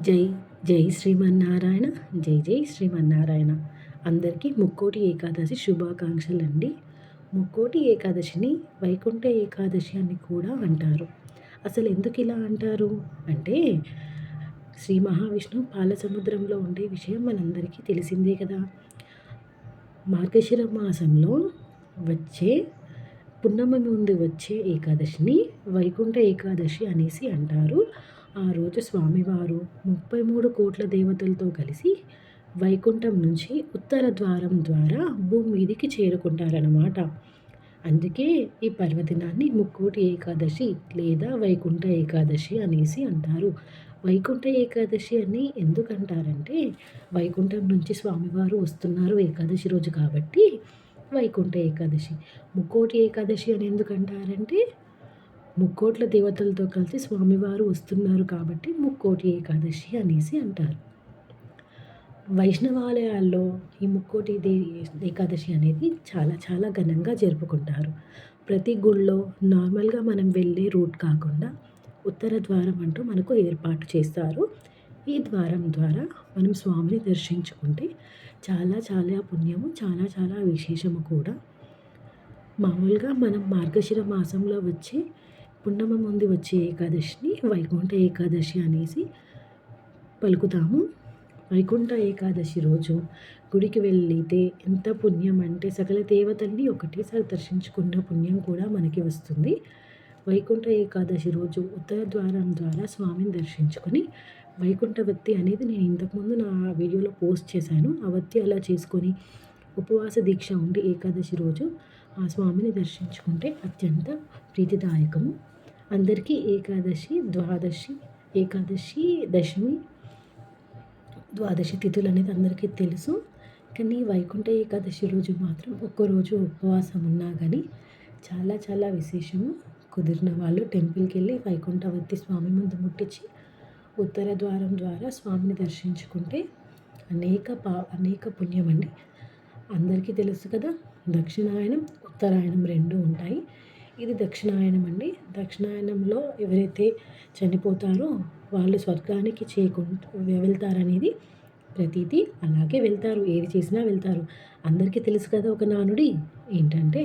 జై జై శ్రీమన్నారాయణ. జై జై శ్రీమన్నారాయణ. అందరికీ ముక్కోటి ఏకాదశి శుభాకాంక్షలండి. ముక్కోటి ఏకాదశిని వైకుంఠ ఏకాదశి అని కూడా అంటారు. అసలు ఎందుకు ఇలా అంటారు అంటే, శ్రీ మహావిష్ణువు పాలసముద్రంలో ఉండే విషయం మనందరికీ తెలిసిందే కదా. మార్గశిర మాసంలో వచ్చే పున్నమి ముందు వచ్చే ఏకాదశిని వైకుంఠ ఏకాదశి అనేసి అంటారు. ఆ రోజు స్వామివారు 33 కోట్ల దేవతలతో కలిసి వైకుంఠం నుంచి ఉత్తర ద్వారం ద్వారా భూమి మీదికి చేరుకుంటారన్నమాట. అందుకే ఈ పర్వదినాన్ని ముక్కోటి ఏకాదశి లేదా వైకుంఠ ఏకాదశి అనేసి అంటారు. వైకుంఠ ఏకాదశి అని ఎందుకంటారంటే, వైకుంఠం నుంచి స్వామివారు వస్తున్నారు ఏకాదశి రోజు కాబట్టి వైకుంఠ ఏకాదశి. ముక్కోటి ఏకాదశి అని ఎందుకంటారంటే, ముక్కోట్ల దేవతలతో కలిసి స్వామివారు వస్తున్నారు కాబట్టి ముక్కోటి ఏకాదశి అనేసి అంటారు. వైష్ణవాలయాల్లో ఈ ముక్కోటి ఏకాదశి అనేది చాలా చాలా ఘనంగా జరుపుకుంటారు. ప్రతి గుళ్ళో నార్మల్గా మనం వెళ్ళే రూట్ కాకుండా ఉత్తర ద్వారం అంటూ మనకు ఏర్పాటు చేస్తారు. ఈ ద్వారం ద్వారా మనం స్వామిని దర్శించుకుంటే చాలా చాలా పుణ్యము, చాలా చాలా విశేషము కూడా. మామూలుగా మనం మార్గశిర మాసంలో వచ్చే పున్నమ ముందు వచ్చే ఏకాదశిని వైకుంఠ ఏకాదశి అనేసి పలుకుతాము. వైకుంఠ ఏకాదశి రోజు గుడికి వెళ్ళితే ఎంత పుణ్యం అంటే, సకల దేవతల్ని ఒకటేసారి దర్శించుకున్న పుణ్యం కూడా మనకి వస్తుంది. వైకుంఠ ఏకాదశి రోజు ఉత్తర ద్వారం ద్వారా స్వామిని దర్శించుకొని వైకుంఠ వత్తి అనేది నేను ఇంతకుముందు నా వీడియోలో పోస్ట్ చేశాను. ఆ వత్తి అలా చేసుకొని ఉపవాస దీక్ష ఉండి ఏకాదశి రోజు ఆ స్వామిని దర్శించుకుంటే అత్యంత ప్రీతిదాయకము. అందరికీ ఏకాదశి, ద్వాదశి, ఏకాదశి, దశమి, ద్వాదశి తిథులు అనేది అందరికీ తెలుసు. కానీ వైకుంఠ ఏకాదశి రోజు మాత్రం ఒక్కరోజు ఉపవాసం ఉన్నా కానీ చాలా చాలా విశేషము. కుదిరిన వాళ్ళు టెంపుల్కి వెళ్ళి వైకుంఠవతి స్వామి ముందు ముట్టించి ఉత్తర ద్వారం ద్వారా స్వామిని దర్శించుకుంటే అనేక పుణ్యం అండి. అందరికీ తెలుసు కదా, దక్షిణాయనం ఉత్తరాయణం రెండు ఉంటాయి. ఇది దక్షిణాయనం అండి. దక్షిణాయనంలో ఎవరైతే చనిపోతారో వాళ్ళు స్వర్గానికి వెళ్తారనేది ప్రతీతి. అలాగే వెళ్తారు, ఏది చేసినా వెళ్తారు. అందరికీ తెలుసు కదా ఒక నానుడి ఏంటంటే,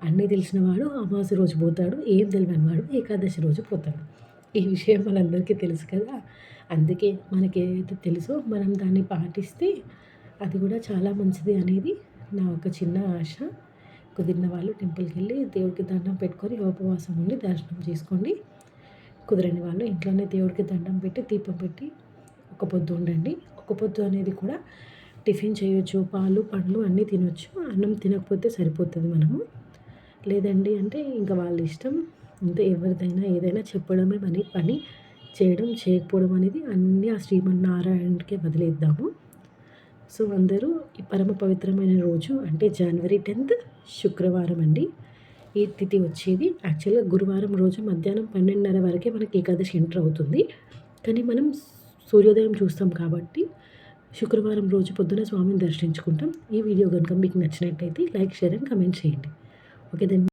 అన్నీ తెలిసినవాడు అమావాస్య రోజు పోతాడు, ఏం తెలియని వాడు ఏకాదశి రోజు పోతాడు. ఈ విషయం మనందరికీ తెలుసు కదా. అందుకే మనకి ఏదైతే తెలుసో మనం దాన్ని పాటిస్తే అది కూడా చాలా మంచిది అనేది నా ఒక చిన్న ఆశ. కుదిరిన వాళ్ళు టెంపుల్కి వెళ్ళి దేవుడికి దండం పెట్టుకొని ఉపవాసం ఉండి దర్శనం చేసుకోండి. కుదరని వాళ్ళు ఇంట్లోనే దేవుడికి దండం పెట్టి దీపం పెట్టి ఒక పొద్దు ఉండండి. ఒక పొద్దు అనేది కూడా టిఫిన్ చేయొచ్చు, పాలు పండ్లు అన్నీ తినొచ్చు. అన్నం తినకపోతే సరిపోతుంది మనము. లేదండి అంటే ఇంకా వాళ్ళ ఇష్టం. అంటే ఎవరిదైనా ఏదైనా చెప్పడమే పని చేయడం చేయకపోవడం అనేది అన్నీ ఆ శ్రీమన్నారాయణుడికే వదిలేద్దాము. సో అందరూ ఈ పరమ పవిత్రమైన రోజు అంటే జనవరి 10th శుక్రవారం అండి. ఈ తిథి వచ్చేది యాక్చువల్గా గురువారం రోజు మధ్యాహ్నం 12:30 వరకే మనకి ఏకాదశి ఎంటర్ అవుతుంది. కానీ మనం సూర్యోదయం చూస్తాం కాబట్టి శుక్రవారం రోజు పొద్దున స్వామిని దర్శించుకుంటాం. ఈ వీడియో కనుక మీకు నచ్చినట్టయితే లైక్, షేర్ అండ్ కమెంట్ చేయండి. Okay then.